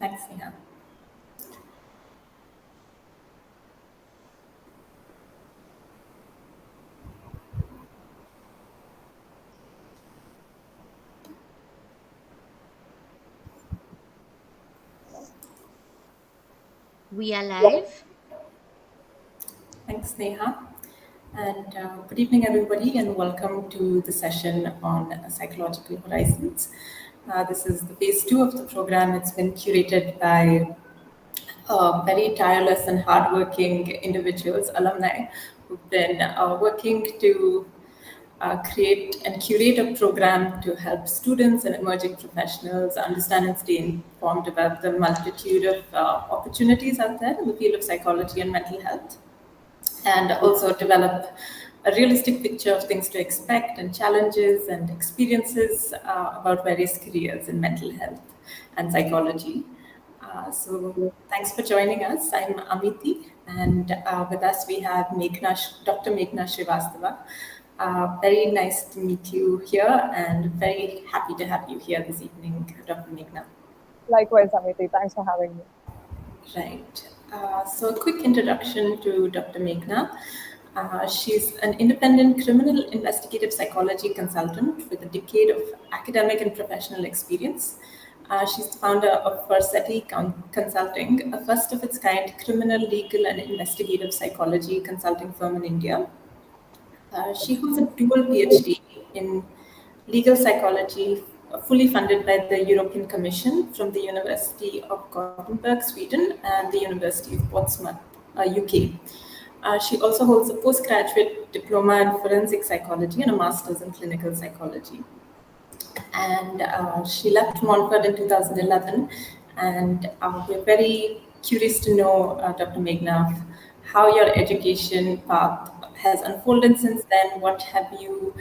Thanks, Neha. We are live. Thanks, Neha. And good evening, everybody, and welcome to the session on psychological horizons. This is the phase two of the program. It's been curated by very tireless and hardworking individuals, alumni, who've been working to create and curate a program to help students and emerging professionals understand and stay informed about the multitude of opportunities out there in the field of psychology and mental health, and also develop a realistic picture of things to expect and challenges and experiences about various careers in mental health and psychology. So thanks for joining us. I'm Amiti, and with us we have Dr. Meghna Srivastava. Very nice to meet you here, and very happy to have you here this evening, Dr. Meghna. Likewise, Amity. Thanks for having me. Right. So, a quick introduction to Dr. Meghna. She's an independent criminal investigative psychology consultant with a decade of academic and professional experience. She's the founder of Versetti Consulting, a first of its kind criminal, legal, and investigative psychology consulting firm in India. She holds a dual PhD in legal psychology, fully funded by the European Commission from the University of Gothenburg, Sweden, and the University of Portsmouth, UK. She also holds a postgraduate diploma in forensic psychology and a master's in clinical psychology. And she left Montfort in 2011. And we're very curious to know, Dr. Meghna, how your education path has unfolded since then. What have you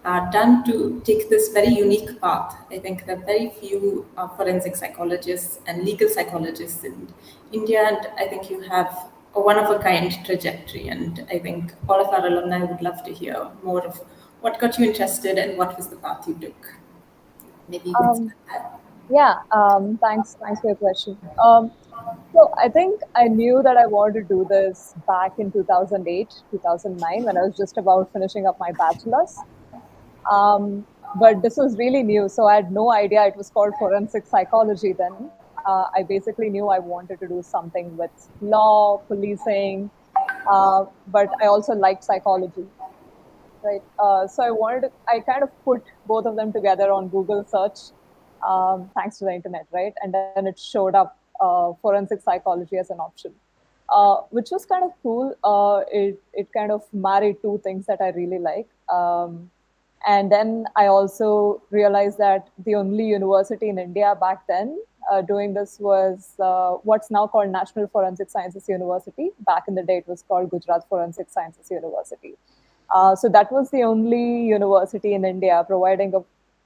done to take this very unique path? I think there are very few forensic psychologists and legal psychologists in India, and I think you have a one-of-a-kind trajectory. And I think all of our alumni would love to hear more of what got you interested and what was the path you took. Maybe you can start that. Yeah, thanks for your question. So I think I knew that I wanted to do this back in 2008, 2009, when I was just about finishing up my bachelor's. But this was really new, so I had no idea it was called forensic psychology then. I basically knew I wanted to do something with law, policing, but I also liked psychology. Right. So I kind of put both of them together on Google search, thanks to the internet, right? And then it showed up forensic psychology as an option, which was kind of cool. It kind of married two things that I really like. And then I also realized that the only university in India back then doing this was what's now called National Forensic Sciences University. Back in the day, it was called Gujarat Forensic Sciences University. So that was the only university in India providing a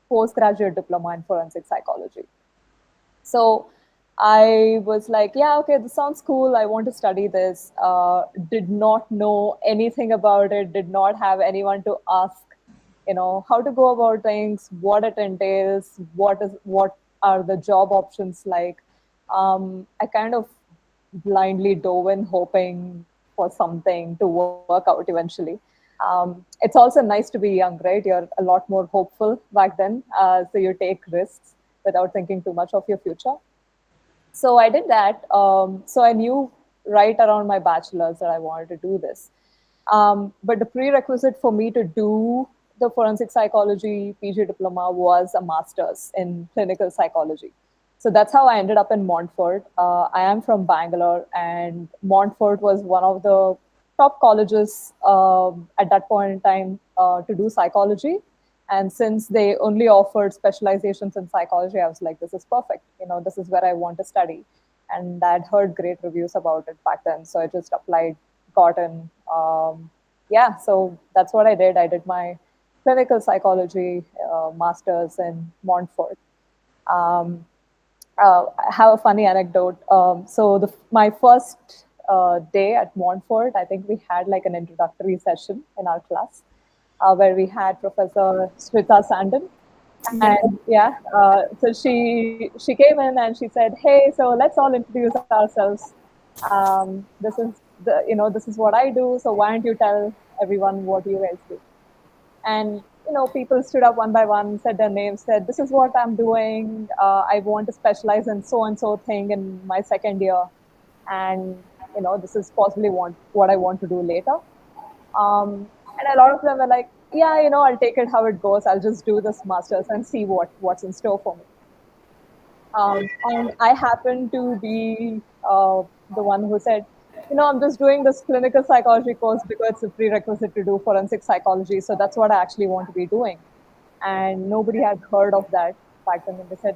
postgraduate diploma in forensic psychology. So I was like, yeah, okay, this sounds cool. I want to study this. Did not know anything about it, did not have anyone to ask, how to go about things, what it entails, what are the job options like. I kind of blindly dove in hoping for something to work out eventually. It's also nice to be young, right? You're a lot more hopeful back then. So you take risks without thinking too much of your future. So I did that. So I knew right around my bachelor's that I wanted to do this. But the prerequisite for me to do the forensic psychology PG diploma was a master's in clinical psychology. So that's how I ended up in Montfort. I am from Bangalore, and Montfort was one of the top colleges at that point in time to do psychology. And since they only offered specializations in psychology, I was like, this is perfect. This is where I want to study. And I'd heard great reviews about it back then. So I just applied, got in. Yeah, so that's what I did. I did my clinical psychology master's in Montfort. I have a funny anecdote. So my first day at Montfort, I think we had like an introductory session in our class where we had Professor Smita Sandon. And yeah, so she came in and she said, "Hey, so let's all introduce ourselves. This is this is what I do. So why don't you tell everyone what you guys do?" And people stood up one by one, said their names, said, "This is what I'm doing. I want to specialize in so and so thing in my second year, and this is possibly what I want to do later." And a lot of them were like, "Yeah, I'll take it how it goes. I'll just do this masters and see what's in store for me." And I happened to be the one who said, "I'm just doing this clinical psychology course because it's a prerequisite to do forensic psychology. So that's what I actually want to be doing." And nobody had heard of that back then. And they said,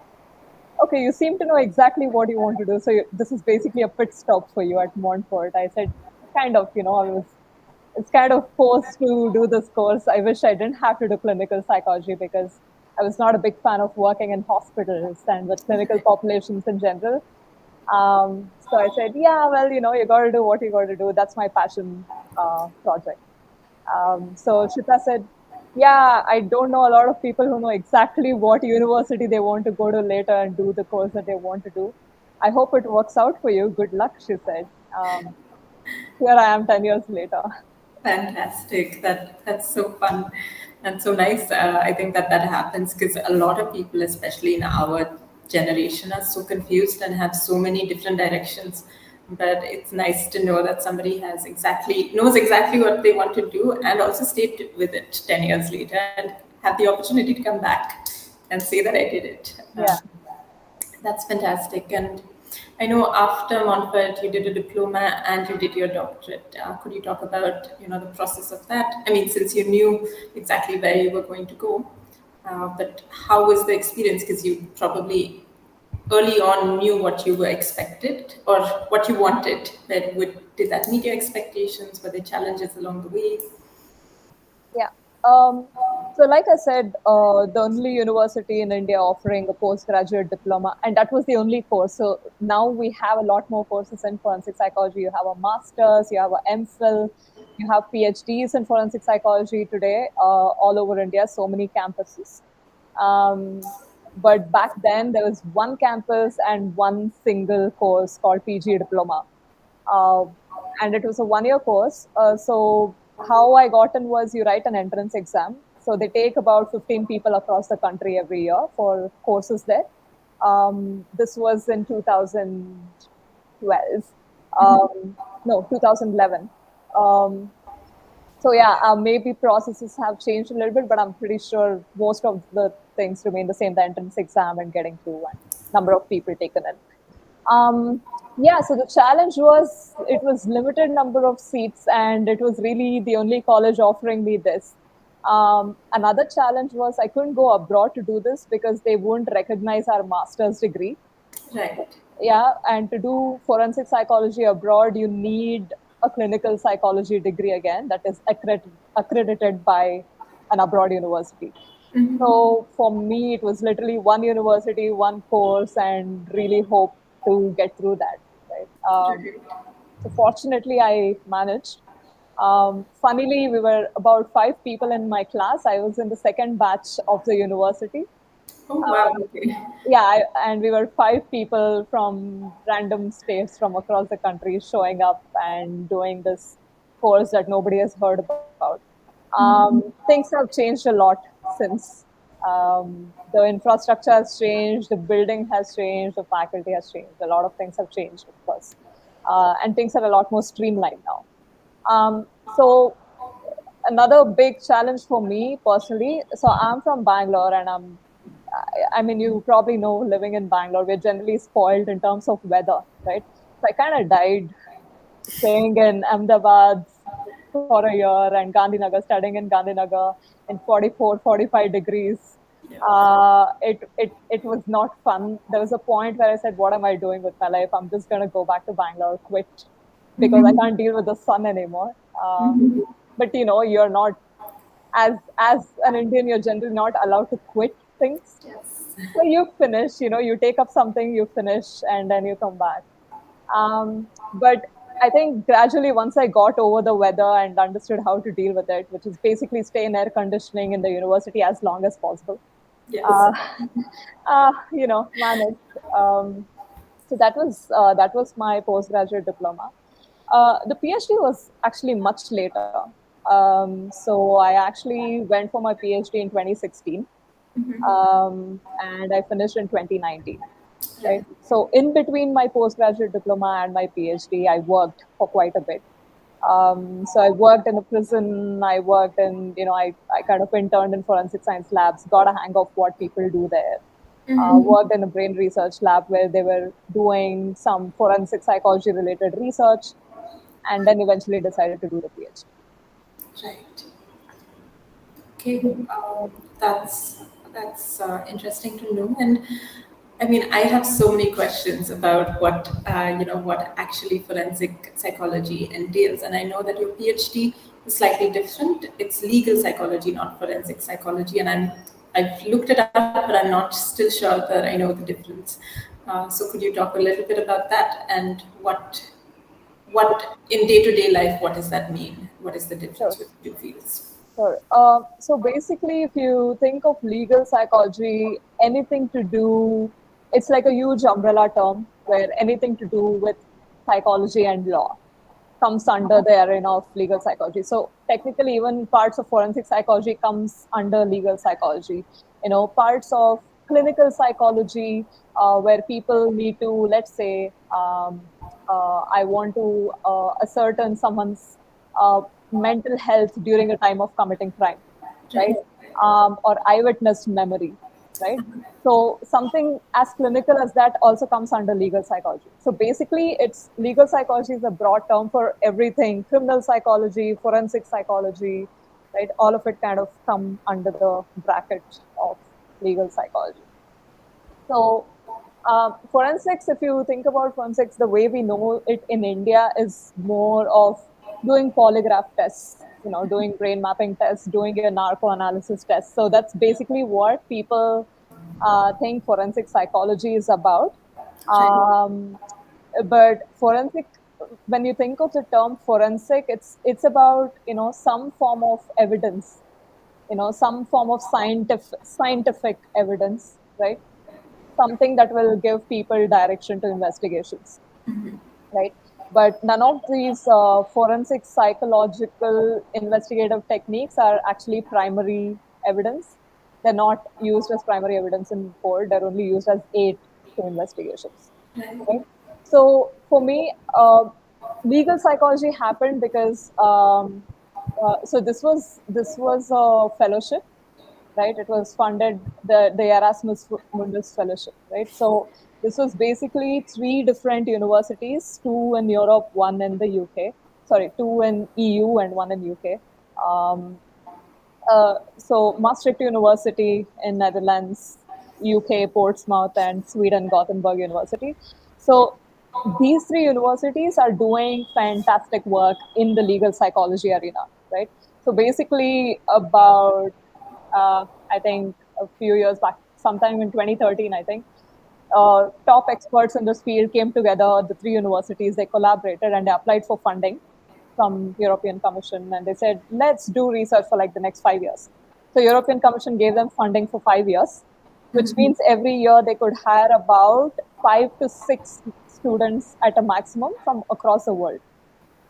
"Okay, you seem to know exactly what you want to do. So this is basically a pit stop for you at Montfort." I said, "Kind of, it's kind of forced to do this course. I wish I didn't have to do clinical psychology because I was not a big fan of working in hospitals and with clinical populations in general." So I said, "Yeah, well, you got to do what you got to do. That's my passion project." So Shita said, "Yeah, I don't know a lot of people who know exactly what university they want to go to later and do the course that they want to do. I hope it works out for you. Good luck," she said. Here I am 10 years later. Fantastic. That's so fun and so nice. I think that happens because a lot of people, especially in our generation, are so confused and have so many different directions. But it's nice to know that somebody knows exactly what they want to do and also stayed with it 10 years later and have the opportunity to come back and say that I did it. Yeah. That's fantastic. And I know after Montfort, you did a diploma and you did your doctorate. Could you talk about, the process of that? I mean, since you knew exactly where you were going to go, but how was the experience? Because you probably early on knew what you were expected or what you wanted. But did that meet your expectations? Were there challenges along the way? Yeah. So, like I said, the only university in India offering a postgraduate diploma, and that was the only course. So now we have a lot more courses in forensic psychology. You have a master's, you have a MPhil, you have PhDs in forensic psychology today, all over India. So many campuses. Um, but back then, there was one campus and one single course called PG Diploma, uh, and it was a 1 year course. So how I got in was you write an entrance exam. So they take about 15 people across the country every year for courses there. This was in 2012. No, 2011. Um, so yeah, maybe processes have changed a little bit, but I'm pretty sure most of the things remain the same: the entrance exam and getting through, and number of people taken in. Yeah, so the challenge was it was limited number of seats, and it was really the only college offering me this. Another challenge was I couldn't go abroad to do this because they wouldn't recognize our master's degree. Right. Yeah, and to do forensic psychology abroad, you need a clinical psychology degree again that is accredited by an abroad university. So for me, it was literally one university, one course, and really hope to get through that. Right. So fortunately, I managed. Funnily, we were about 5 people in my class. I was in the second batch of the university. Oh, wow. Um, Okay. yeah, and we were 5 people from random states from across the country showing up and doing this course that nobody has heard about. Things have changed a lot since. The infrastructure has changed, the building has changed, the faculty has changed. A lot of things have changed, of course, and things are a lot more streamlined now. So another big challenge for me personally. So I'm from Bangalore, and I mean, you probably know, living in Bangalore, we're generally spoiled in terms of weather, right? So I kind of died staying in Ahmedabad for a year and Gandhinagar, studying in Gandhinagar in 44, 45 degrees. Yeah. It was not fun. There was a point where I said, "What am I doing with my life? I'm just going to go back to Bangalore, quit because I can't deal with the sun anymore." But you're not, as an Indian, you're generally not allowed to quit things. Yes. So you finish, you take up something, you finish, and then you come back. But I think gradually, once I got over the weather and understood how to deal with it, which is basically stay in air conditioning in the university as long as possible. Yes. Uh, managed. So that was my postgraduate diploma. The PhD was actually much later. So I actually went for my PhD in 2016, and I finished in 2019. Right. Right. So in between my postgraduate diploma and my PhD, I worked for quite a bit. So I worked in a prison. I worked in, I kind of interned in forensic science labs, got a hang of what people do there. Worked in a brain research lab where they were doing some forensic psychology related research, and then eventually decided to do the PhD. Right. Okay, that's interesting to know. And I mean, I have so many questions about what what actually forensic psychology entails, and I know that your PhD is slightly different. It's legal psychology, not forensic psychology, and I've looked it up, but I'm not still sure that I know the difference. So could you talk a little bit about that and what in day to day life, what does that mean? What is the difference Sure. with the two fields? Sure. So basically, if you think of legal psychology, anything to do, it's like a huge umbrella term where anything to do with psychology and law comes under the arena of legal psychology. So technically, even parts of forensic psychology comes under legal psychology. Parts of clinical psychology where people need to, let's say, I want to ascertain someone's uh, mental health during a time of committing crime, right? Right. Or eyewitness memory, right? So something as clinical as that also comes under legal psychology. So basically, it's legal psychology is a broad term for everything: criminal psychology, forensic psychology, right? All of it kind of come under the bracket of legal psychology. So forensics, if you think about forensics, the way we know it in India is more of doing polygraph tests, doing brain mapping tests, doing your narco analysis tests. So that's basically what people think forensic psychology is about. Right. Um, but forensic, when you think of the term forensic, it's about some form of evidence, some form of scientific evidence, right? Something that will give people direction to investigations, right? But none of these forensic psychological investigative techniques are actually primary evidence. They're not used as primary evidence in court. They're only used as aid to investigations, Right. right? So for me, legal psychology happened because so this was a fellowship, right? It was funded the Erasmus Mundus Fellowship, right? So this was basically three different universities, two in Europe, one in the UK. Sorry, two in EU and one in UK. Um, so Maastricht University in Netherlands, UK Portsmouth, and Sweden Gothenburg University. So these three universities are doing fantastic work in the legal psychology arena, right? So basically, about I think a few years back, sometime in 2013, I think, top experts in this field came together. The three universities, they collaborated and they applied for funding from European Commission, and they said, let's do research for like the next 5 years. So European Commission gave them funding for 5 years, which means every year they could hire about 5 to 6 students at a maximum from across the world,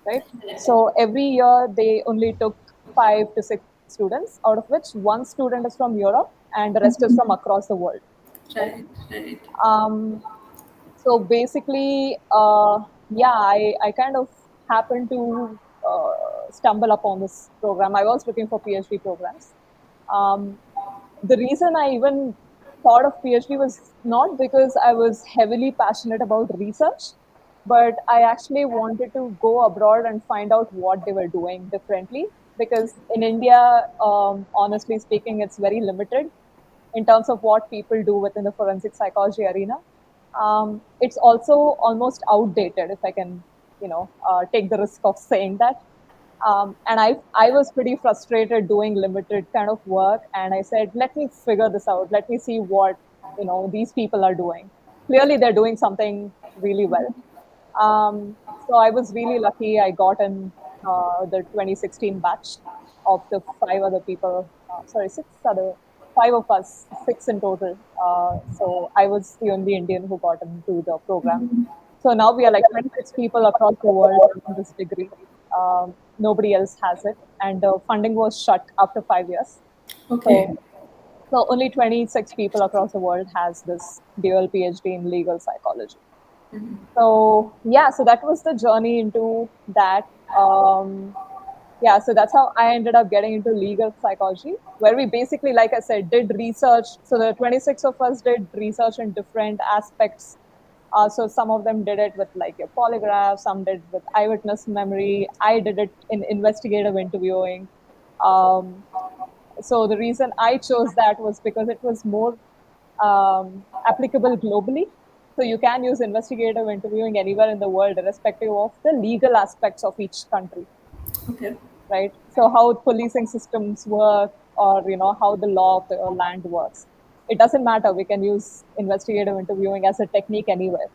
right? So every year they only took 5 to 6 students, out of which one student is from Europe and the rest is from across the world, right? Right. Right. Um, so basically, yeah, I kind of happened to stumble upon this program. I was looking for PhD programs. Um, the reason I even thought of PhD was not because I was heavily passionate about research, but I actually wanted to go abroad and find out what they were doing differently. Because in India, honestly speaking, it's very limited in terms of what people do within the forensic psychology arena. It's also almost outdated, if I can, take the risk of saying that. And I was pretty frustrated doing limited kind of work, and I said, let me figure this out. Let me see what these people are doing. Clearly, they're doing something really well. So I was really lucky. I got in the 2016 batch of the five other people. Sorry, six other. five of us, six in total. So I was the only Indian who got into the program. So now we are like 26 people across the world in this degree. Nobody else has it, and the funding was shut after 5 years. Okay. So so only 26 people across the world has this dual PhD in legal psychology. So yeah, so that was the journey into that. Yeah, so that's how I ended up getting into legal psychology, where we basically, like I said, did research. So the 26 of us did research in different aspects. So some of them did it with like your polygraph, some did with eyewitness memory. I did it in investigative interviewing. Um, so the reason I chose that was because it was more applicable globally. So you can use investigative interviewing anywhere in the world, irrespective of the legal aspects of each country, Okay. right? So how policing systems work, or how the law of the land works. It doesn't matter. We can use investigative interviewing as a technique anywhere.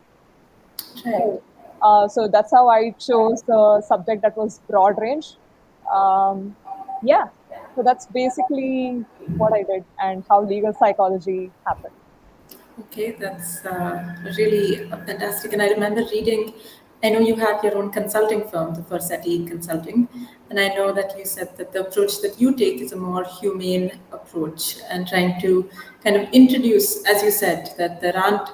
Right. Right. So that's how I chose the subject that was broad range. Um, yeah. So that's basically what I did and how legal psychology happened. Okay, that's really fantastic. And I remember reading, I know you have your own consulting firm, the Forseti Consulting, and I know that you said that the approach that you take is a more humane approach and trying to kind of introduce, as you said, that there aren't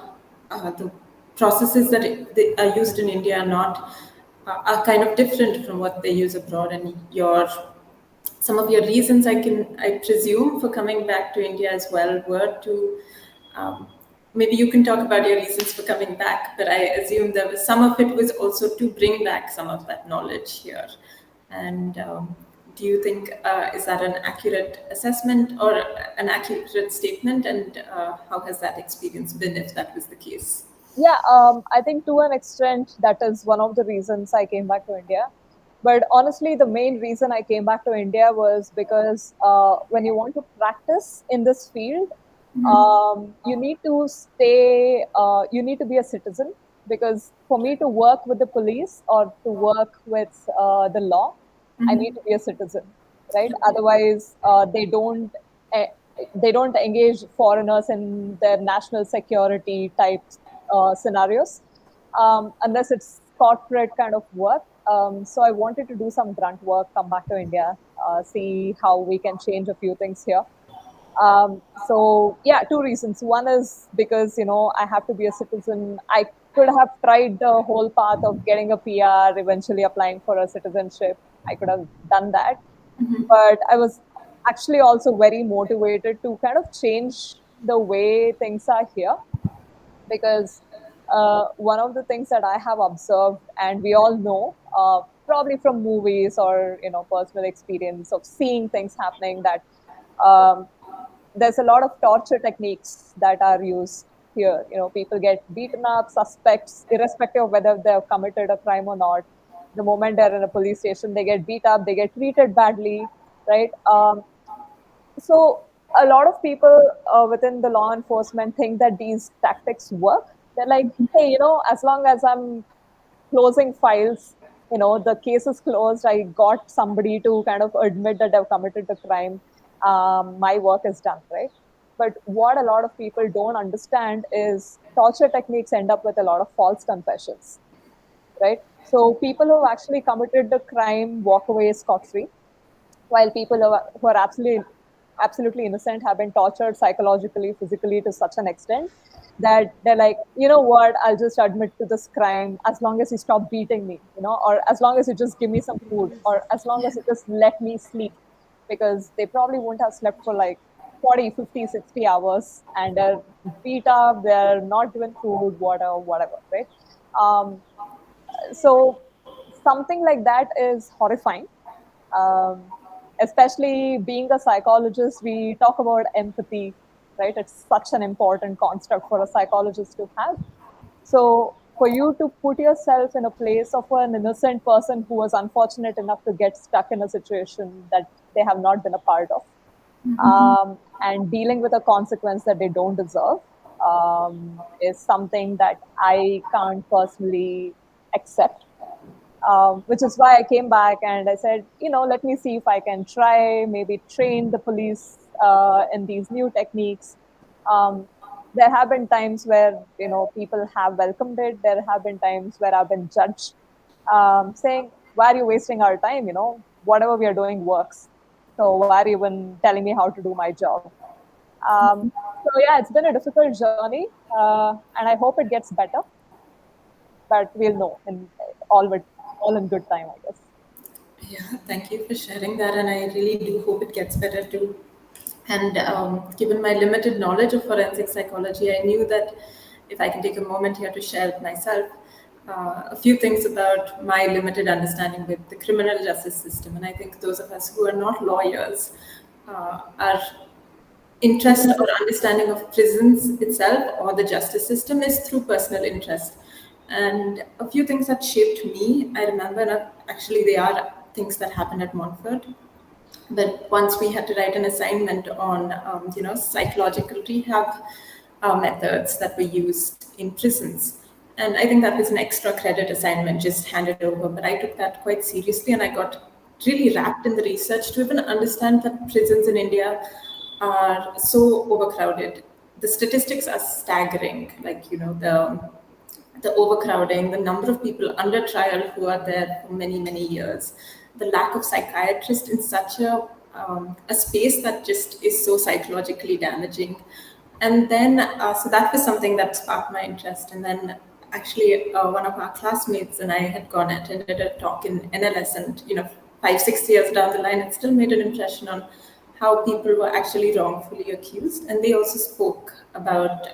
the processes that they are used in India are not are kind of different from what they use abroad, and your some of your reasons I presume for coming back to India as well were to um, maybe you can talk about your reasons for coming back, but I assume there was some of it was also to bring back some of that knowledge here. And do you think is that an accurate assessment or an accurate statement? And how has that experience been if that was the case? Yeah, I think to an extent that is one of the reasons I came back to India. But honestly, the main reason I came back to India was because when you want to practice in this field, you need to you need to be a citizen. Because for me to work with the police or to work with the law, I need to be a citizen, right? Otherwise, eh, they don't engage foreigners in their national security type scenarios, unless it's corporate kind of work. So I wanted to do some grunt work, come back to India, see how we can change a few things here. So yeah, two reasons. One is because I have to be a citizen. I could have tried the whole path of getting a PR, eventually applying for a citizenship. I could have done that, but I was actually also very motivated to kind of change the way things are here, because one of the things that I have observed, and we all know, probably from movies or personal experience of seeing things happening, that um, there's a lot of torture techniques that are used here. People get beaten up, suspects, irrespective of whether they've committed a crime or not. The moment they're in a police station, they get beat up, they get treated badly, right? So a lot of people within the law enforcement think that these tactics work. They're like, hey, as long as I'm closing files, the case is closed, I got somebody to kind of admit that I've committed the crime, my work is done, right? But what a lot of people don't understand is torture techniques end up with a lot of false confessions, right? So people who have actually committed the crime walk away scot free, while people who are absolutely innocent have been tortured psychologically, physically, to such an extent that they're like, you know what, I'll just admit to this crime as long as you stop beating me, or as long as you just give me some food, or as long as you just let me sleep. Because they probably won't have slept for like 40, 50, 60 hours, and they're beat up, they're not given food, water, whatever, right? um, so something like that is horrifying. um, Especially being a psychologist, we talk about empathy, right? It's such an important construct for a psychologist to have. So for you to put yourself in a place of an innocent person who was unfortunate enough to get stuck in a situation that they have not been a part of, and dealing with a consequence that they don't deserve, is something that I can't personally accept. Which is why I came back and I said, let me see if I can try, maybe train the police in these new techniques. Um, there have been times where people have welcomed it. There have been times where I've been judged, saying, "Why are you wasting our time? Whatever we are doing works. So why are you even telling me how to do my job?" So yeah, it's been a difficult journey, and I hope it gets better. But we'll know in all in good time, I guess. Yeah, thank you for sharing that, and I really do hope it gets better too. And given my limited knowledge of forensic psychology, I knew that if I can take a moment here to share myself, a few things about my limited understanding with the criminal justice system. And I think those of us who are not lawyers are interest or understanding of prisons itself or the justice system is through personal interest. And a few things that shaped me, I remember, actually, they are things that happened at Montfort. But once we had to write an assignment on, psychological rehab methods that were used in prisons. And I think that was an extra credit assignment just handed over. But I took that quite seriously and I got really wrapped in the research to even understand that prisons in India are so overcrowded. The statistics are staggering. Like, the overcrowding, the number of people under trial who are there for many, many years, the lack of psychiatrists in such a space that just is so psychologically damaging. And then, so that was something that sparked my interest. And then, actually, one of our classmates and I had gone and attended a talk in NLS, and 5, 6 years down the line, it still made an impression on how people were actually wrongfully accused. And they also spoke about,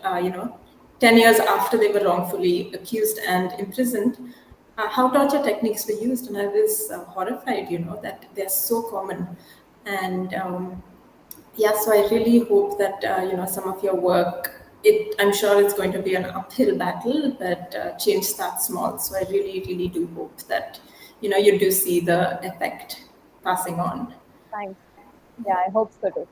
10 years after they were wrongfully accused and imprisoned, how torture techniques were used. And I was horrified, that they're so common. And yeah, so I really hope that, some of your work, I'm sure it's going to be an uphill battle, but change starts small. So I really, really do hope that, you do see the effect passing on. Thanks. Yeah, I hope so too.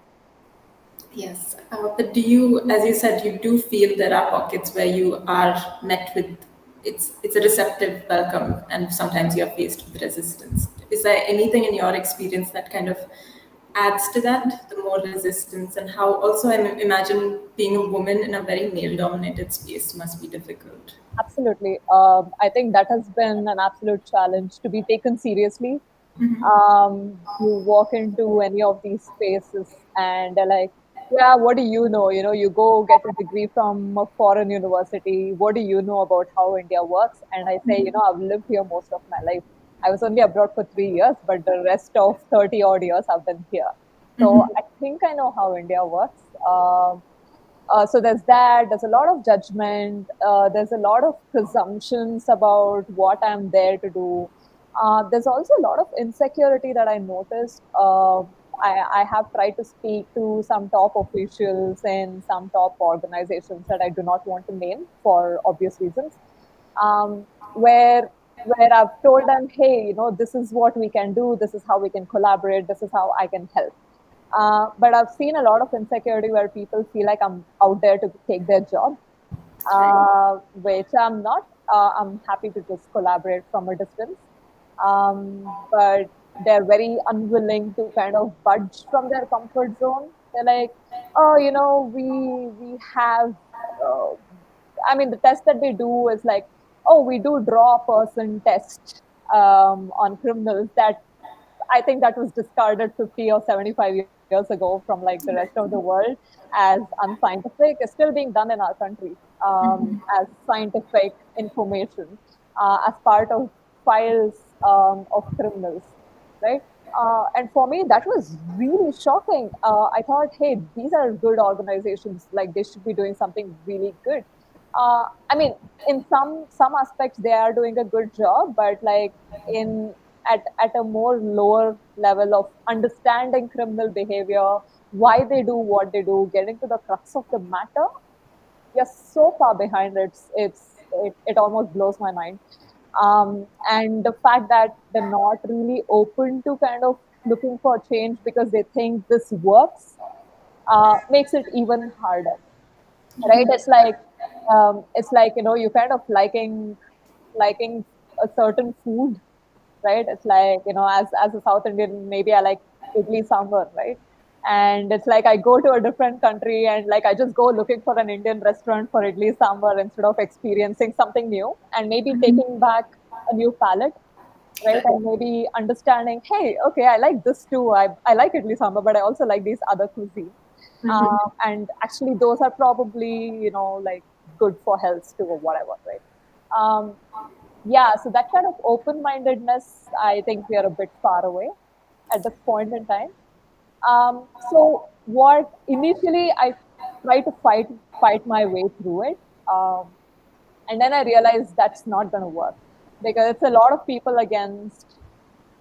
Yes, but do you, as you said, you do feel there are pockets where you are met with it's a receptive welcome, and sometimes you're faced with resistance. Is there anything in your experience that kind of adds to that, the more resistance, and how also I imagine being a woman in a very male-dominated space must be difficult. Absolutely. I think that has been an absolute challenge to be taken seriously. You walk into any of these spaces and they're like, yeah, what do you know? You go get a degree from a foreign university. What do you know about how India works? And I say, I've lived here most of my life. I was only abroad for 3 years, but the rest of 30 odd years I've been here. So I think I know how India works. So there's that. There's a lot of judgment. There's a lot of presumptions about what I'm there to do. There's also a lot of insecurity that I noticed. I have tried to speak to some top officials in some top organizations that I do not want to name for obvious reasons, um, where I've told them, hey, this is what we can do. This is how we can collaborate. This is how I can help. But I've seen a lot of insecurity where people feel like I'm out there to take their job, which I'm not. I'm happy to just collaborate from a distance. But they're very unwilling to kind of budge from their comfort zone. They're like, oh, we have. Uh, I mean, the test that they do is like, oh, we do draw a person test on criminals. That I think that was discarded 50 or 75 years ago from like the rest of the world as unscientific. Is still being done in our country as scientific information as part of files of criminals, right? And for me, that was really shocking. I thought, hey, these are good organizations. Like they should be doing something really good. I mean, in some aspects, they are doing a good job, but like in at a more lower level of understanding criminal behavior, why they do what they do, getting to the crux of the matter, we are so far behind. It almost blows my mind. And the fact that they're not really open to kind of looking for change because they think this works makes it even harder, right? It's like you kind of liking a certain food, right? It's like as a South Indian, maybe I like idli sambar, right? And it's like I go to a different country and like I just go looking for an Indian restaurant for idli sambar instead of experiencing something new and maybe taking back a new palette, right? Right. And maybe understanding, hey, okay, I like this too. I like idli sambar, but I also like these other cuisine. And actually, those are probably, like good for health too or whatever, right? Um, yeah, so that kind of open-mindedness, I think we are a bit far away at this point in time. So what initially I try to fight my way through it, and then I realized that's not going to work because it's a lot of people against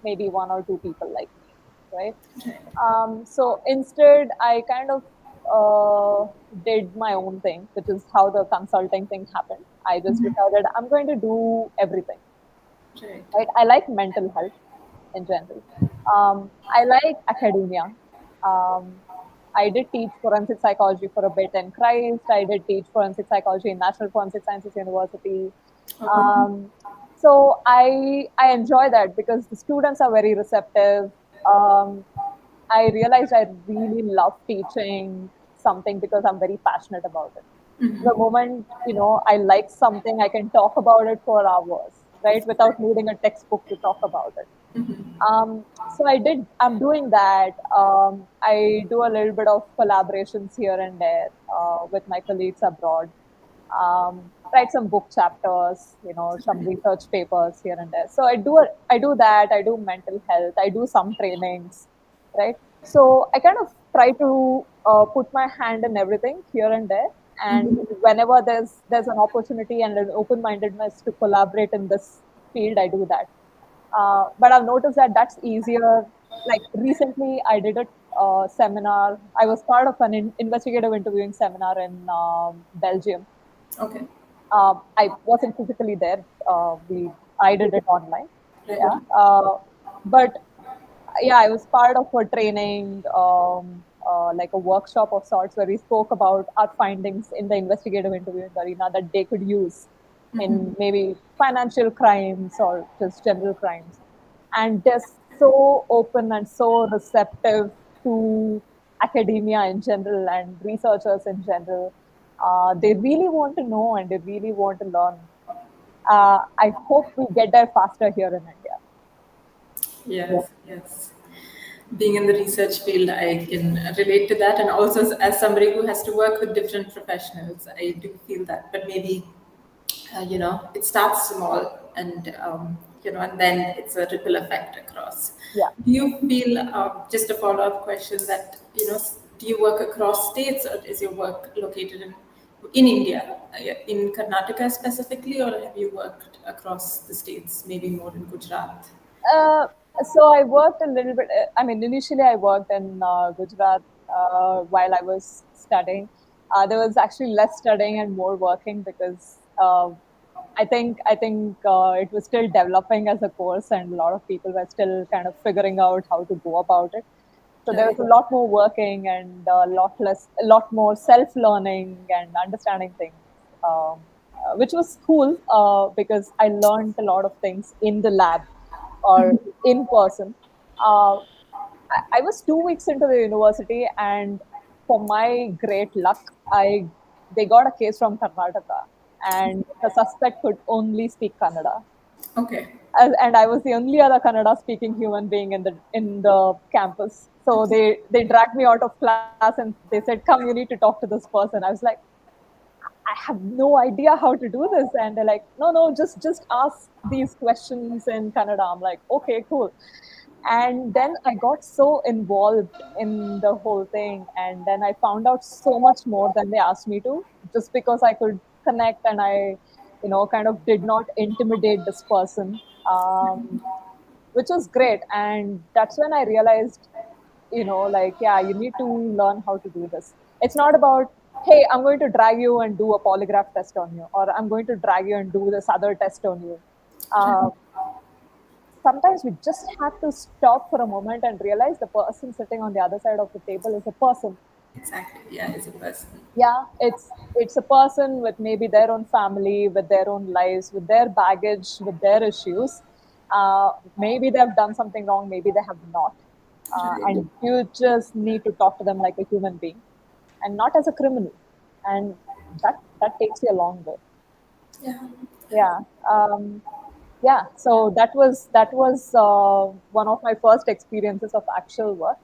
maybe one or two people like me, right? So instead, I kind of did my own thing, which is how the consulting thing happened. I just decided I'm going to do everything. Right. Right? I like mental health in general. I like academia. Um, I did teach forensic psychology for a bit in Christ. I did teach forensic psychology in National Forensic Sciences University. Okay. So I enjoy that because the students are very receptive. Um, I realized I really love teaching something because I'm very passionate about it. The moment, I like something, I can talk about it for hours, right? Without needing a textbook to talk about it. I'm doing that. I do a little bit of collaborations here and there with my colleagues abroad. Write some book chapters, some research papers here and there. So I do that. I do mental health. I do some trainings, right? So I kind of try to put my hand in everything here and there. And whenever there's an opportunity and an open mindedness to collaborate in this field, I do that. But I've noticed that that's easier. Like recently, I did a seminar. I was part of an investigative interviewing seminar in Belgium. Okay. I wasn't physically there. I did it online. Right. Yeah, but yeah, I was part of a training, like a workshop of sorts, where we spoke about our findings in the investigative interviewing arena that they could use in maybe financial crimes or just general crimes. And they're so open and so receptive to academia in general and researchers in general. They really want to know and they really want to learn. I hope we get there faster here in India. Yes, yes. Being in the research field, I can relate to that. And also, as somebody who has to work with different professionals, I do feel that. But maybe, it starts small and then it's a ripple effect across. Yeah. Do you feel, just a follow up question, that, do you work across states or is your work located in India, in Karnataka specifically, or have you worked across the states, maybe more in Gujarat? Uh, so I worked a little bit. I mean, initially I worked in Gujarat while I was studying. There was actually less studying and more working because I think it was still developing as a course, and a lot of people were still kind of figuring out how to go about it. So there was Right. a lot more working and a lot more self-learning and understanding things, which was cool because I learned a lot of things in the lab or in person. Uh, I was 2 weeks into the university, and for my great luck, I they got a case from Karnataka, and the suspect could only speak Kannada, Okay. and I was the only other Kannada speaking human being in the campus. So they dragged me out of class and they said, "Come, you need to talk to this person." I was like, I have no idea how to do this. And they're like, no, no, just ask these questions in Kannada. I'm like, okay, cool. And then I got so involved in the whole thing. And then I found out so much more than they asked me to, just because I could connect and I, kind of did not intimidate this person, which was great. And that's when I realized, like, yeah, you need to learn how to do this. It's not about, hey, I'm going to drag you and do a polygraph test on you, or I'm going to drag you and do this other test on you. Uh, Sometimes we just have to stop for a moment and realize the person sitting on the other side of the table is a person. Exactly. Yeah, as a person. Yeah, it's a person with maybe their own family, with their own lives, with their baggage, with their issues. Maybe they have done something wrong, maybe they have not. Right. and you just need to talk to them like a human being and not as a criminal, and that takes you a long way. Yeah. Yeah. Yeah, so that was one of my first experiences of actual work.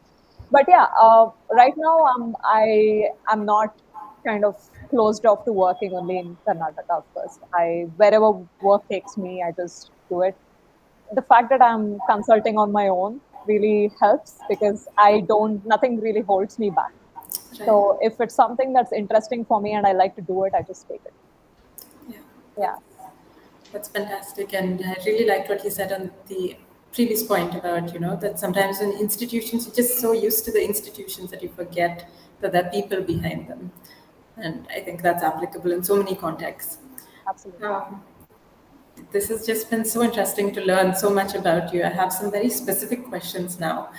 But yeah, right now I am not kind of closed off to working only in Karnataka. Of course, I wherever work takes me, I just do it. The fact that I'm consulting on my own really helps because I don't nothing really holds me back. Right. So if it's something that's interesting for me and I like to do it, I just take it. Yeah. Yeah, That's fantastic, and I really liked what you said on the previous point about that sometimes in institutions you're just so used to the institutions that you forget that there are people behind them, and I think that's applicable in so many contexts. absolutely. Um, this has just been so interesting to learn so much about you. I have some very specific questions now,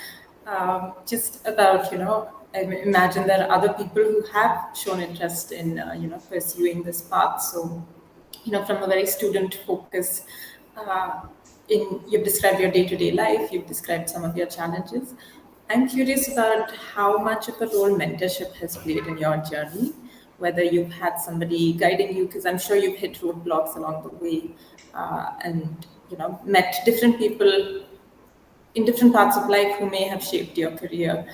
just about I imagine there are other people who have shown interest in pursuing this path. So from a very student focus, uh, you've described your day-to-day life, you've described some of your challenges. I'm curious about how much of a role mentorship has played in your journey, whether you've had somebody guiding you, because I'm sure you've hit roadblocks along the way, and met different people in different parts of life who may have shaped your career.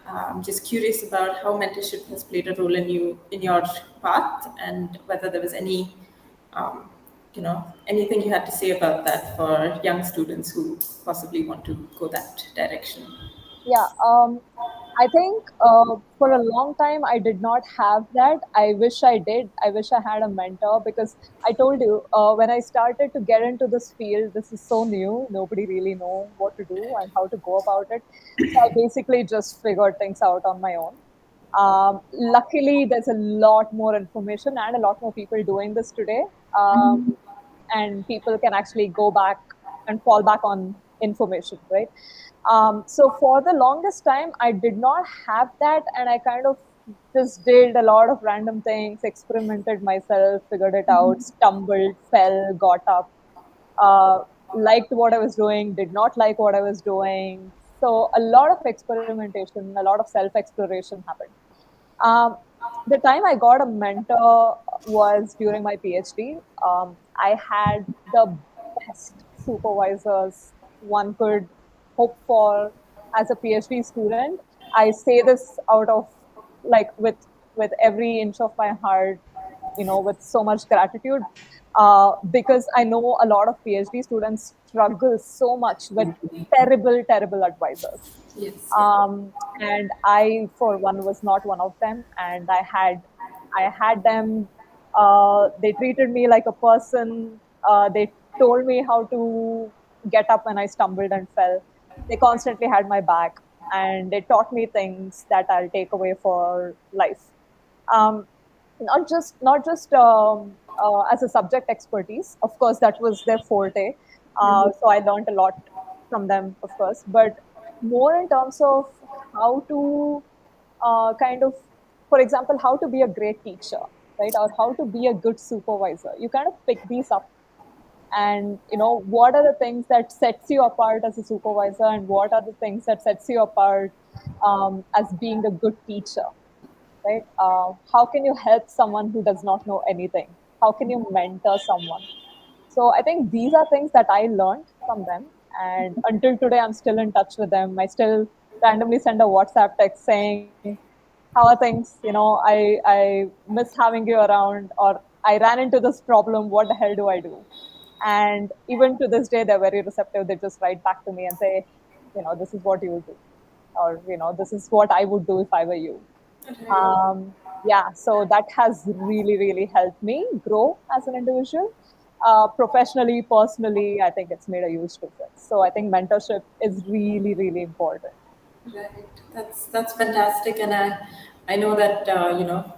I'm just curious about how mentorship has played a role in your path, and whether there was um, anything you had to say about that for young students who possibly want to go that direction. Yeah, I think for a long time I did not have that. I wish I did. I wish I had a mentor because I told you when I started to get into this field, this is so new. Nobody really know what to do and how to go about it. So I basically just figured things out on my own. Luckily, there's a lot more information and a lot more people doing this today. And people can actually go back and fall back on information, right? So for the longest time, I did not have that, and I kind of just did a lot of random things, experimented myself, figured it out, stumbled, fell, got up, uh, liked what I was doing, did not like what I was doing. So a lot of experimentation, a lot of self exploration happened. Um, the time I got a mentor was during my PhD. I had the best supervisors one could hope for as a PhD student. I say this out of like with every inch of my heart, with so much gratitude, because I know a lot of PhD students struggle so much with terrible, terrible advisors. Yes, yeah. And I, for one, was not one of them. And I had them. They treated me like a person. They told me how to get up when I stumbled and fell. They constantly had my back, and they taught me things that I'll take away for life. Um, not just as a subject expertise. Of course, that was their forte. So I learned a lot from them, of course, but more in terms of how to kind of, for example, how to be a great teacher, right? Or how to be a good supervisor. You kind of pick these up, and what are the things that sets you apart as a supervisor, and what are the things that sets you apart as being a good teacher, right? How can you help someone who does not know anything? How can you mentor someone? So I think these are things that I learned from them. And until today, I'm still in touch with them. I still randomly send a WhatsApp text saying, how are things? I miss having you around, or I ran into this problem. What the hell do I do? And even to this day, they're very receptive. They just write back to me and say, this is what you will do. Or, this is what I would do if I were you. Right. Yeah, so that has really, really helped me grow as an individual. Professionally, personally, I think it's made a huge difference. So I think mentorship is really, really important. Right. That's fantastic, and I know that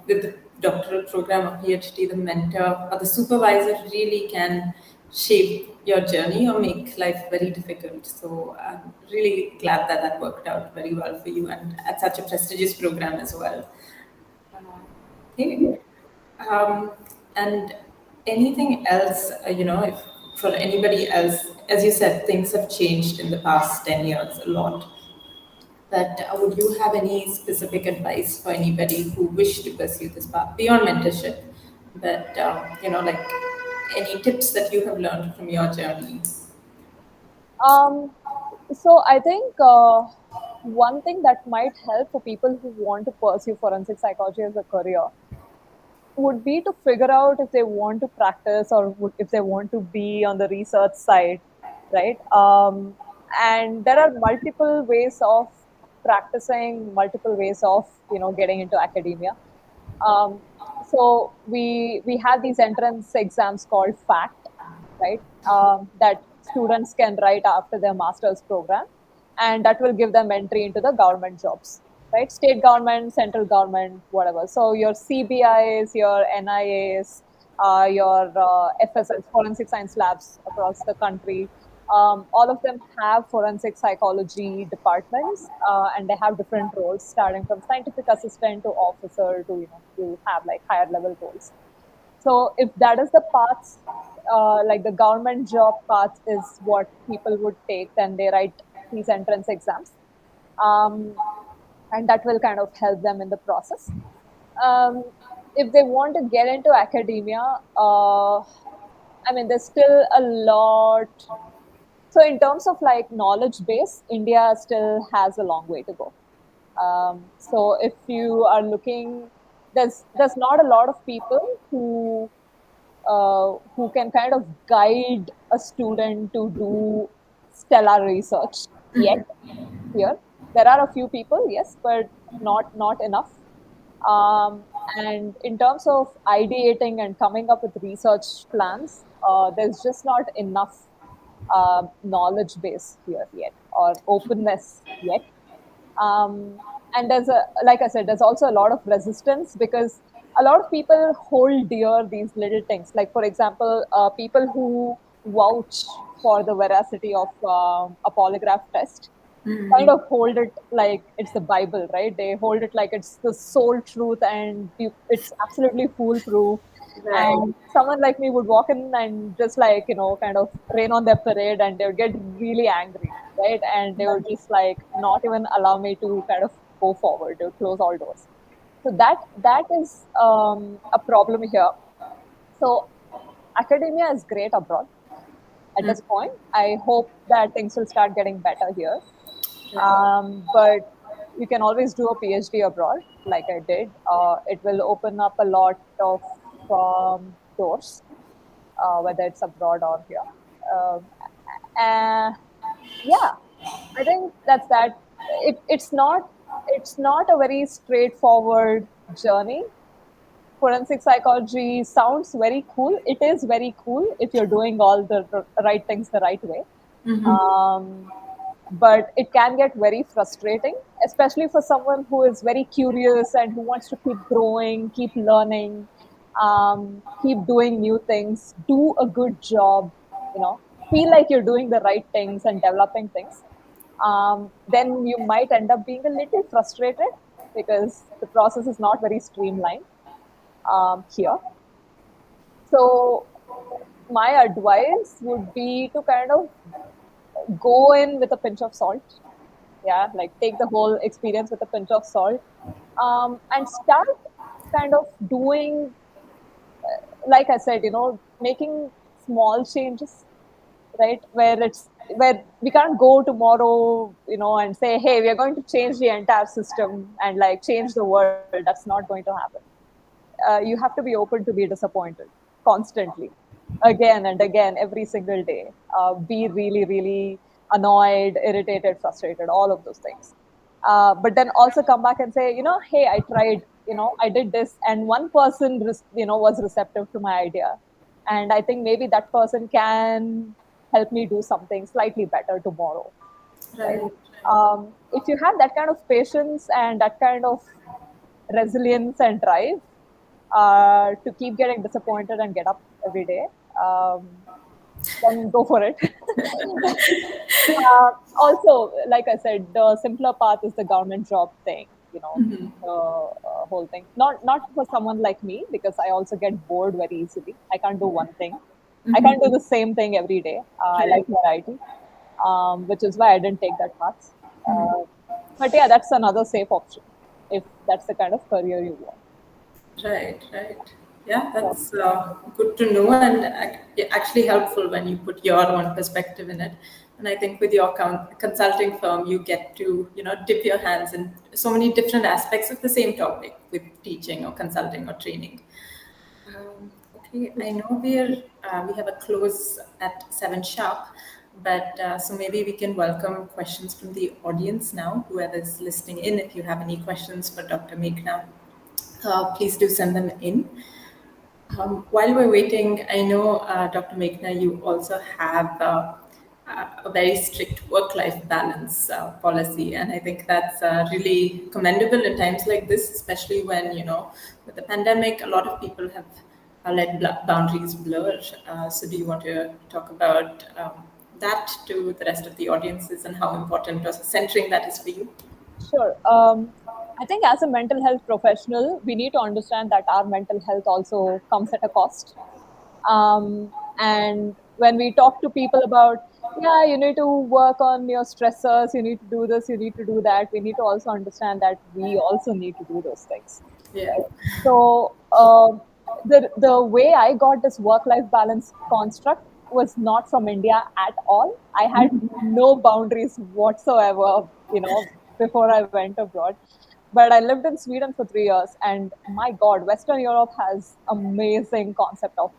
with the doctoral program or PhD, the mentor or the supervisor really can shape your journey or make life very difficult. So I'm really glad that that worked out very well for you, and at such a prestigious program as well. Okay. Um, and anything else, if for anybody else, as you said, things have changed in the past 10 years a lot. But would you have any specific advice for anybody who wish to pursue this path beyond mentorship? But like any tips that you have learned from your journey? Um, so I think one thing that might help for people who want to pursue forensic psychology as a career would be to figure out if they want to practice or if they want to be on the research side, right? And there are multiple ways of practicing, multiple ways of getting into academia. Um, so we have these entrance exams called FACT, right? That students can write after their master's program, and that will give them entry into the government jobs, right? State government, central government, whatever. So your CBIs, your NIAs, your FSS, forensic science labs across the country. All of them have forensic psychology departments, and they have different roles, starting from scientific assistant to officer to you have like higher level roles. So if that is the path, like the government job path is what people would take, then they write these entrance exams, um, and that will kind of help them in the process. Um, if they want to get into academia, I mean, there's still a lot. So in terms of like knowledge base, India still has a long way to go. So if you are looking, there's not a lot of people who can kind of guide a student to do stellar research yet here. There are a few people, yes, but not enough. And in terms of ideating and coming up with research plans, there's just not enough knowledge base here yet or openness yet. And there's a, like I said, there's also a lot of resistance because a lot of people hold dear these little things. Like, for example, people who vouch for the veracity of a polygraph test kind of hold it like it's the Bible, right? They hold it like it's the sole truth and it's absolutely foolproof. Right. And someone like me would walk in and just like, kind of rain on their parade and they would get really angry, right? And they would just like not even allow me to kind of go forward. They would close all doors. So that is a problem here. So academia is great abroad at this point. I hope that things will start getting better here. Right. But you can always do a PhD abroad, like I did. It will open up a lot of doors, whether it's abroad or here. Um, and yeah, I think that's that. It's not a very straightforward journey. Forensic psychology sounds very cool. It is very cool if you're doing all the right things the right way. Um, but it can get very frustrating, especially for someone who is very curious and who wants to keep growing, keep learning, keep doing new things, do a good job, feel like you're doing the right things and developing things. Then you might end up being a little frustrated because the process is not very streamlined here. So my advice would be to kind of go in with a pinch of salt. Yeah, like take the whole experience with a pinch of salt, and start kind of doing, like I said, making small changes, right? Where we can't go tomorrow, and say, hey, we are going to change the entire system and like change the world. That's not going to happen. You have to be open to be disappointed constantly, again and again, every single day. Be really, really annoyed, irritated, frustrated, all of those things. But then also come back and say, hey, I tried, I did this, and one person, was receptive to my idea. And I think maybe that person can help me do something slightly better tomorrow, right? Right. If you have that kind of patience and that kind of resilience and drive, to keep getting disappointed and get up every day, then go for it. Also, like I said, the simpler path is the government job thing, the whole thing. Not for someone like me, because I also get bored very easily. I can't do one thing. I can't do the same thing every day. I like Right. variety, which is why I didn't take that path. Uh, But yeah, that's another safe option if that's the kind of career you want. Right, right. Yeah, Yeah. that's good to know and actually helpful when you put your own perspective in it. And I think with your consulting firm, you get to, dip your hands in so many different aspects of the same topic with teaching or consulting or training. Okay, I know we have a close at 7 sharp, but so maybe we can welcome questions from the audience now. Whoever's listening in, if you have any questions for Dr. Meghna, please do send them in. While we're waiting, I know, Dr. Meghna, you also have a very strict work-life balance policy, and I think that's really commendable in times like this, especially when, with the pandemic, a lot of people have let boundaries blur. So do you want to talk about that to the rest of the audiences and how important or centering that is for you? Sure. I think as a mental health professional, we need to understand that our mental health also comes at a cost. And when we talk to people about, yeah, you need to work on your stressors, you need to do this, you need to do that, we need to also understand that we also need to do those things. Yeah. Right? So the way I got this work-life balance construct was not from India at all. I had no boundaries whatsoever, before I went abroad. But I lived in Sweden for 3 years, and my God, Western Europe has amazing concept of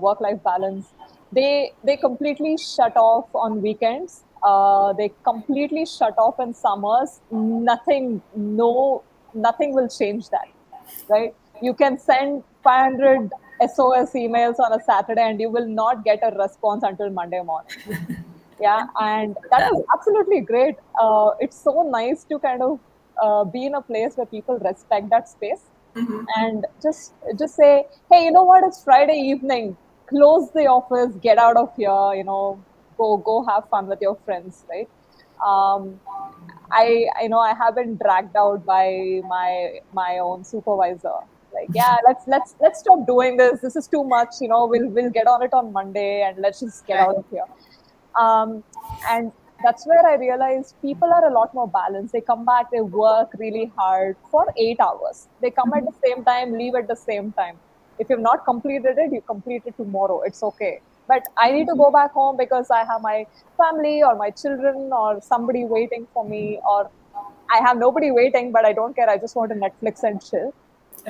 work-life balance. They completely shut off on weekends. They completely shut off in summers. Nothing will change that, right? You can send 500 SOS emails on a Saturday, and you will not get a response until Monday morning. Yeah, and that That. was absolutely great. It's so nice to kind of be in a place where people respect that space and just say, hey, you know what, it's Friday evening, close the office, get out of here, go have fun with your friends, right? um, I have been dragged out by my own supervisor, like, yeah, let's stop doing this, this is too much, we'll get on it on Monday, and let's just get Right. out of here. um, and that's where I realized people are a lot more balanced. They come back, they work really hard for 8 hours. They come at the same time, leave at the same time. If you've not completed it, you complete it tomorrow. It's okay. But I need to go back home because I have my family or my children or somebody waiting for me, or I have nobody waiting, but I don't care. I just want to Netflix and chill,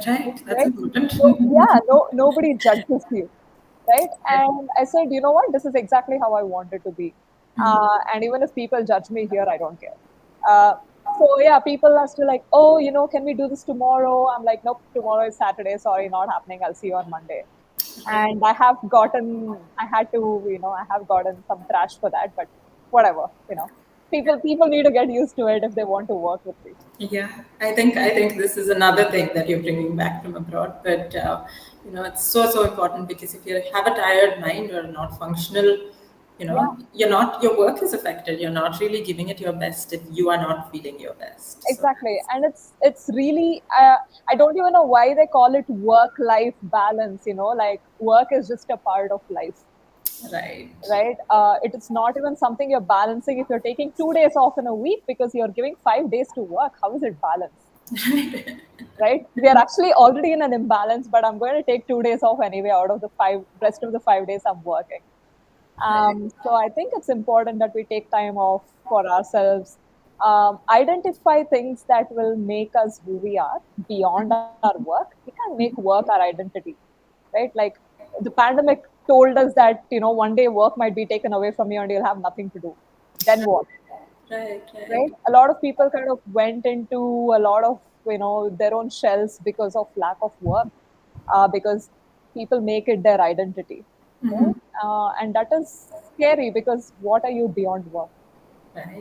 Right, that's right? important. So yeah, nobody judges you, right? And I said, you know what, this is exactly how I want it to be. And even if people judge me here, I don't care. Uh, so yeah, people are still like, oh, can we do this tomorrow? I'm like, nope, tomorrow is Saturday. Sorry, not happening. I'll see you on Monday. Right. And I had to, I have gotten some trash for that, but whatever, people need to get used to it if they want to work with me. Yeah, I think this is another thing that you're bringing back from abroad, but it's so important because if you have a tired mind or not functional, Yeah. your work is affected. You're not really giving it your best if you are not feeling your best. So Exactly, and it's really I don't even know why they call it work life balance. Like work is just a part of life, right, right? It is not even something you're balancing. If you're taking 2 days off in a week because you're giving 5 days to work, how is it balanced? Right? We are actually already in an imbalance, but I'm going to take 2 days off anyway out of the rest of the 5 days I'm working. right, So I think it's important that we take time off for ourselves, identify things that will make us who we are beyond our work. We can't make work our identity, right? Like the pandemic told us that, one day work might be taken away from you and you'll have nothing to do. Then what? right, Right? right, A lot of people kind of went into a lot of, their own shells because of lack of work, because people make it their identity. Right? And that is scary because what are you beyond work?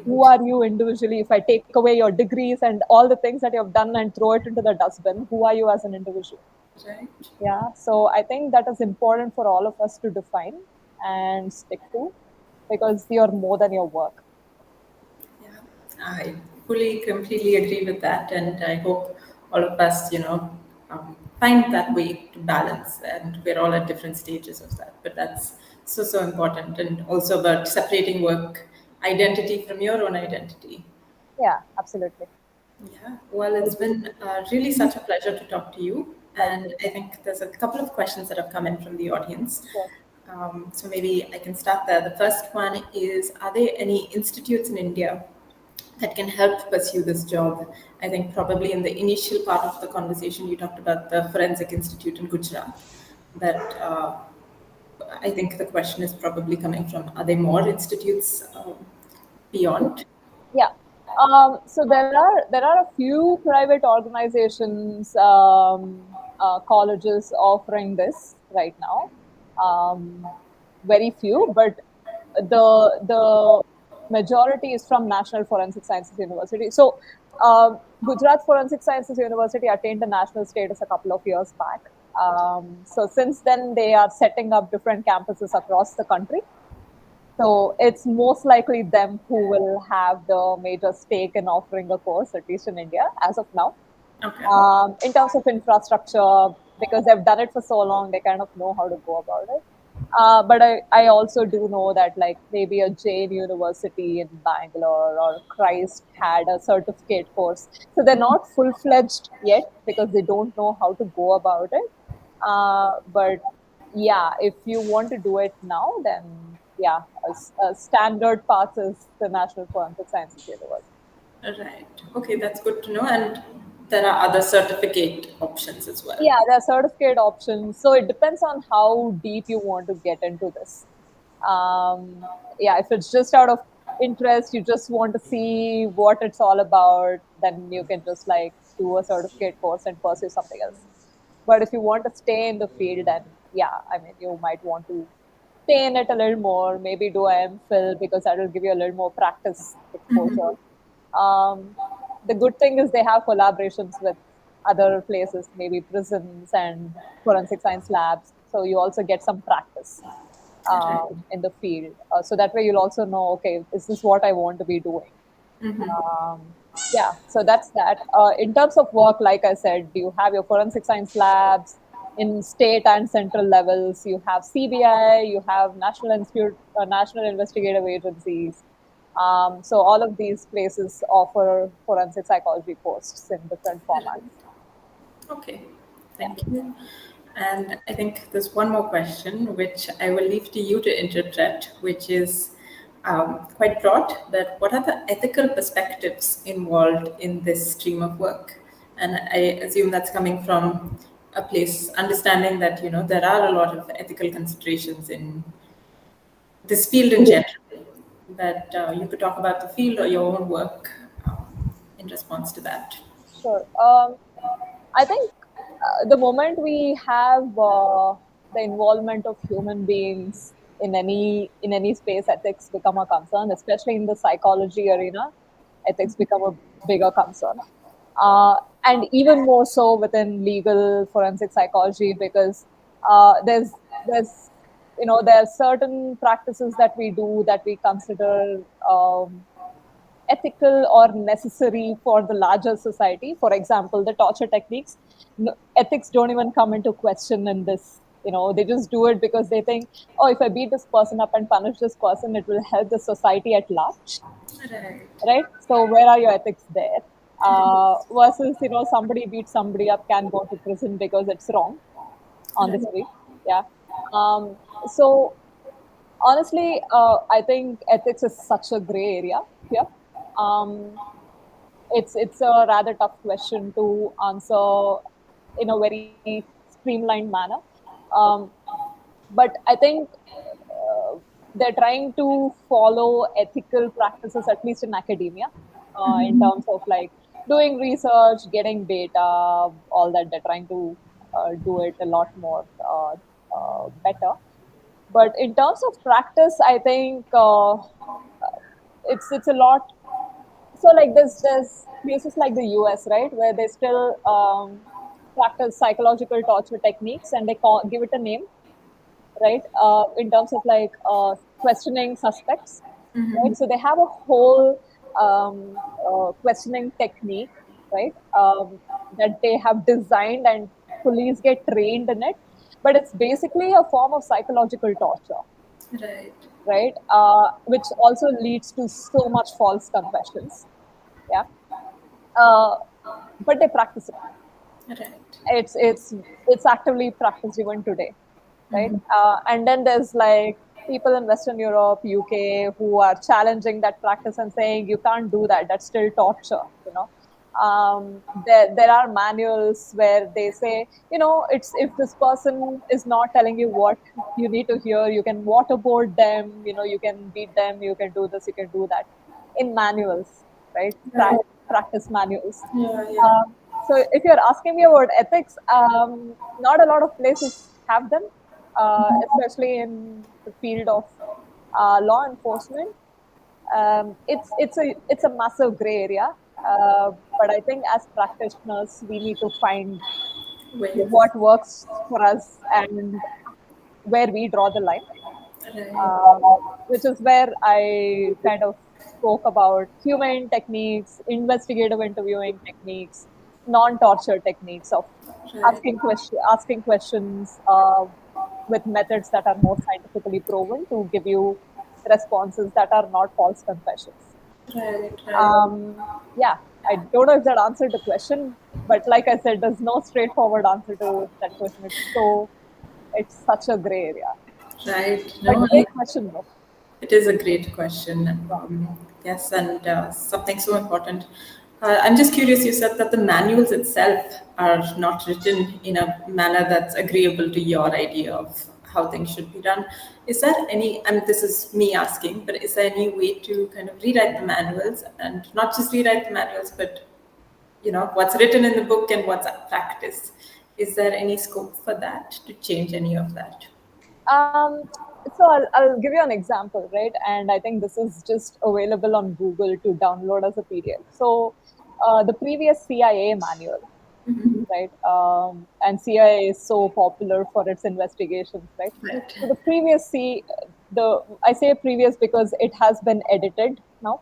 Who right, are you individually? If I take away your degrees and all the things that you have done and throw it into the dustbin, who are you as an individual? right. Yeah. So I think that is important for all of us to define and stick to, because you're more than your work. Yeah, I fully, completely agree with that, and I hope all of us, find that way to balance. And we're all at different stages of that, but that's so important, and also about separating work identity from your own identity. Yeah, absolutely. Yeah, well, it's been really such a pleasure to talk to you. And Likewise. I think there's a couple of questions that have come in from the audience. Sure. So maybe I can start there. The first one is, are there any institutes in India that can help pursue this job? I think probably in the initial part of the conversation, you talked about the Forensic Institute in Gujarat. But I think the question is probably coming from, are there more institutes beyond? Yeah. So there are a few private organizations, colleges offering this right now. Very few, but the majority is from National Forensic Sciences University. So Gujarat Forensic Sciences University attained the national status a couple of years back. So since then, they are setting up different campuses across the country. So it's most likely them who will have the major stake in offering a course, at least in India, as of now. Okay. In terms of infrastructure, because they've done it for so long, they kind of know how to go about it. But I also do know that like maybe a Jain University in Bangalore or Christ had a certificate course. So they're not full-fledged yet because they don't know how to go about it. But yeah, if you want to do it now, then yeah, a standard path is the National Forensic Sciences University. Right. Okay, that's good to know. And there are other certificate options as well. Yeah, there are certificate options. So it depends on how deep you want to get into this. Yeah, if it's just out of interest, you just want to see what it's all about, then you can just like do a certificate course and pursue something else. But if you want to stay in the field, then yeah, I mean, you might want to stay in it a little more, maybe do an MPhil because that will give you a little more practice exposure. Um, the good thing is they have collaborations with other places, maybe prisons and forensic science labs. So you also get some practice Right. in the field. So that way you'll also know, okay, is this what I want to be doing? Yeah, so that's that. In terms of work, like I said, you have your forensic science labs in state and central levels. You have CBI, you have National Institute, National Investigative Agencies. So all of these places offer forensic psychology posts in different formats. Okay. Yeah, Thank you. And I think there's one more question, which I will leave to you to interpret, which is quite broad. That what are the ethical perspectives involved in this stream of work? And I assume that's coming from a place understanding that there are a lot of ethical considerations in this field in general. That you could talk about the field or your own work in response to that. sure. I think the moment we have the involvement of human beings in any space, ethics become a concern, especially in the psychology arena. Ethics become a bigger concern, uh, and even more so within legal forensic psychology because there's there are certain practices that we do that we consider ethical or necessary for the larger society. For example, the torture techniques, ethics don't even come into question in this. They just do it because they think, oh, if I beat this person up and punish this person, it will help the society at large, Right. right? So where are your ethics there? Versus, somebody beats somebody up can go to prison because it's wrong on the Right. street. Yeah. So honestly, I think ethics is such a gray area here. Um, it's a rather tough question to answer in a very streamlined manner. Um, but I think they're trying to follow ethical practices, at least in academia, in terms of like doing research, getting data, all that. They're trying to do it a lot more better. But in terms of practice, I think it's a lot. So like there's places like the US, right, where they still practice psychological torture techniques and they give it a name, right? In terms of like questioning suspects, right? So they have a whole questioning technique, right? That they have designed and police get trained in it, but it's basically a form of psychological torture, Right. right? Which also leads to so much false confessions. Yeah. Uh, but they practice it. Right. It's actively practiced even today, right? And then there's like people in Western Europe, UK, who are challenging that practice and saying you can't do that. That's still torture. There are manuals where they say, it's if this person is not telling you what you need to hear, you can waterboard them. You can beat them. You can do this. You can do that in manuals, right? Right. Practice manuals. Yeah, yeah. So if you're asking me about ethics, not a lot of places have them, especially in the field of law enforcement. It's a massive gray area, but I think as practitioners, we need to find Ways. what works for us and where we draw the line, Right. which is where I kind of spoke about human techniques, investigative interviewing techniques, non-torture techniques of Right. asking questions with methods that are more scientifically proven to give you responses that are not false confessions. Right. Right. Yeah, I don't know if that answered the question, but like I said, there's no straightforward answer to that question. It's such a gray area. Right. But No, great question though. it is a great question. Yes, and something so important. I'm just curious, you said that the manuals itself are not written in a manner that's agreeable to your idea of how things should be done. Is there any, and this is me asking, but is there any way to kind of rewrite the manuals and not just rewrite the manuals, but what's written in the book and what's practiced? Is there any scope for that to change any of that? Um, so I'll give you an example, right? And I think this is just available on Google to download as a PDF. So the previous CIA manual, right? And CIA is so popular for its investigations, right? Right. So the previous the I say previous because it has been edited now.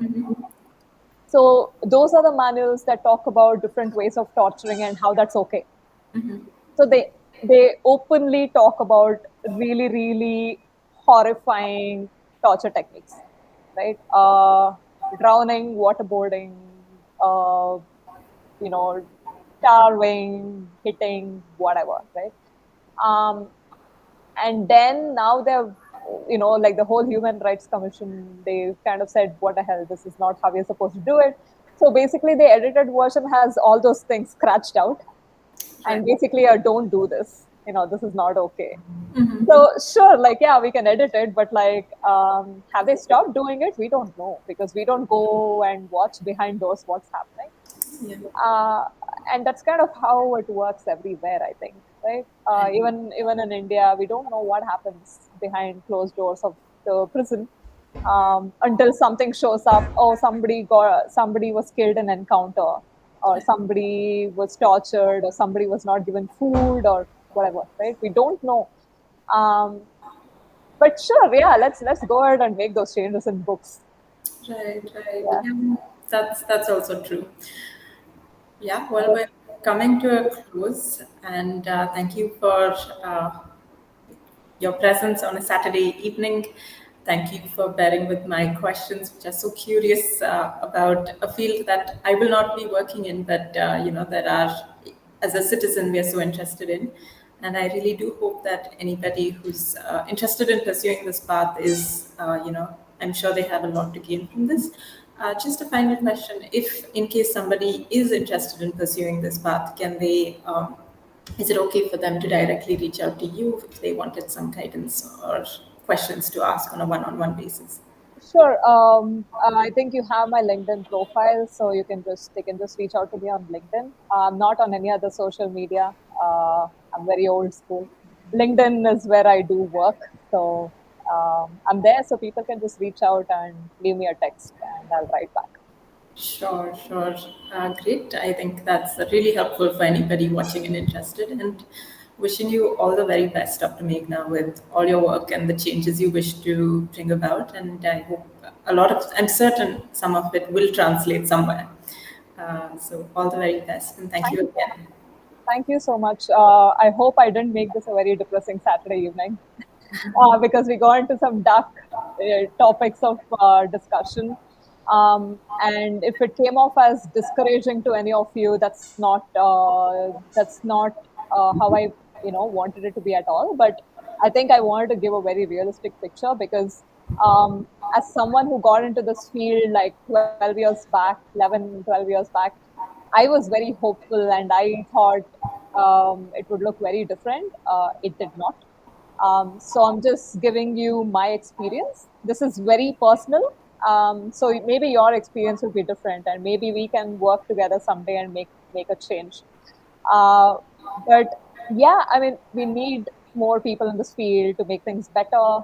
So those are the manuals that talk about different ways of torturing and how that's okay. So they openly talk about really really horrifying torture techniques, right? Drowning, waterboarding, uh, you know, starving, hitting, whatever, right? Um, and then now they've, like the whole Human Rights Commission, they kind of said, what the hell, this is not how we're supposed to do it. So basically, the edited version has all those things scratched out Right. and basically don't do this, this is not okay. So sure, like, yeah, we can edit it, but like, have they stopped doing it? We don't know because we don't go and watch behind doors what's happening. Yeah. uh, and that's kind of how it works everywhere, I think, right? Even in India, we don't know what happens behind closed doors of the prison, until something shows up. Oh, somebody was killed in encounter, or somebody was tortured, or somebody was not given food, or whatever, right? We don't know. um, but sure, yeah, let's go ahead and make those changes in books. Right, right. Yeah. Yeah, that's also true. Yeah, well, we're coming to a close, and thank you for your presence on a Saturday evening. Thank you for bearing with my questions, which are so curious about a field that I will not be working in, but that are, as a citizen, we are so interested in. And I really do hope that anybody who's interested in pursuing this path is, I'm sure they have a lot to gain from this. Just a final question: if, in case somebody is interested in pursuing this path, can they? Is it okay for them to directly reach out to you if they wanted some guidance or questions to ask on a one-on-one basis? Sure. I think you have my LinkedIn profile, so they can just reach out to me on LinkedIn. I'm not on any other social media. I'm very old school. LinkedIn is where I do work, so I'm there, so people can just reach out and leave me a text, and I'll write back. Sure, sure. Great. I think that's really helpful for anybody watching and interested. And wishing you all the very best, Dr. Meghna, with all your work and the changes you wish to bring about. And I hope I'm certain some of it will translate somewhere. So, all the very best. And thank Thank you you so much. again. Thank you so much. I hope I didn't make this a very depressing Saturday evening, because we go into some dark topics of discussion. And if it came off as discouraging to any of you, that's not how I wanted it to be at all. But I think I wanted to give a very realistic picture because as someone who got into this field like 12 years back, 11, 12 years back, I was very hopeful and I thought it would look very different. It did not. So I'm just giving you my experience. This is very personal. So maybe your experience will be different, and maybe we can work together someday and make a change. Uh, but yeah, I mean, we need more people in this field to make things better.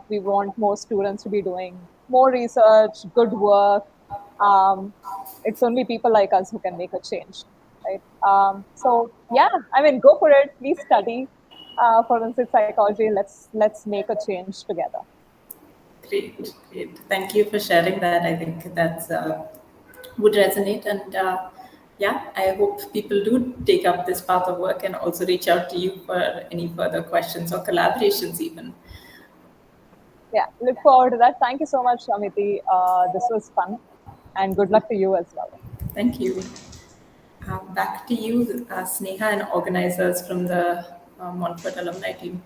We want more students to be doing more research, good work. Um, it's only people like us who can make a change, right? So yeah, I mean, go for it. Please study forensic psychology. Let's make a change together. Great, great. Thank you for sharing that. I think that's would resonate, and yeah, I hope people do take up this path of work and also reach out to you for any further questions or collaborations, even. Yeah, look forward to that. Thank you so much, Amity. This was fun, and good luck to you as well. Thank you. Back to you, Sneha, and organizers from the Montfort alumni team.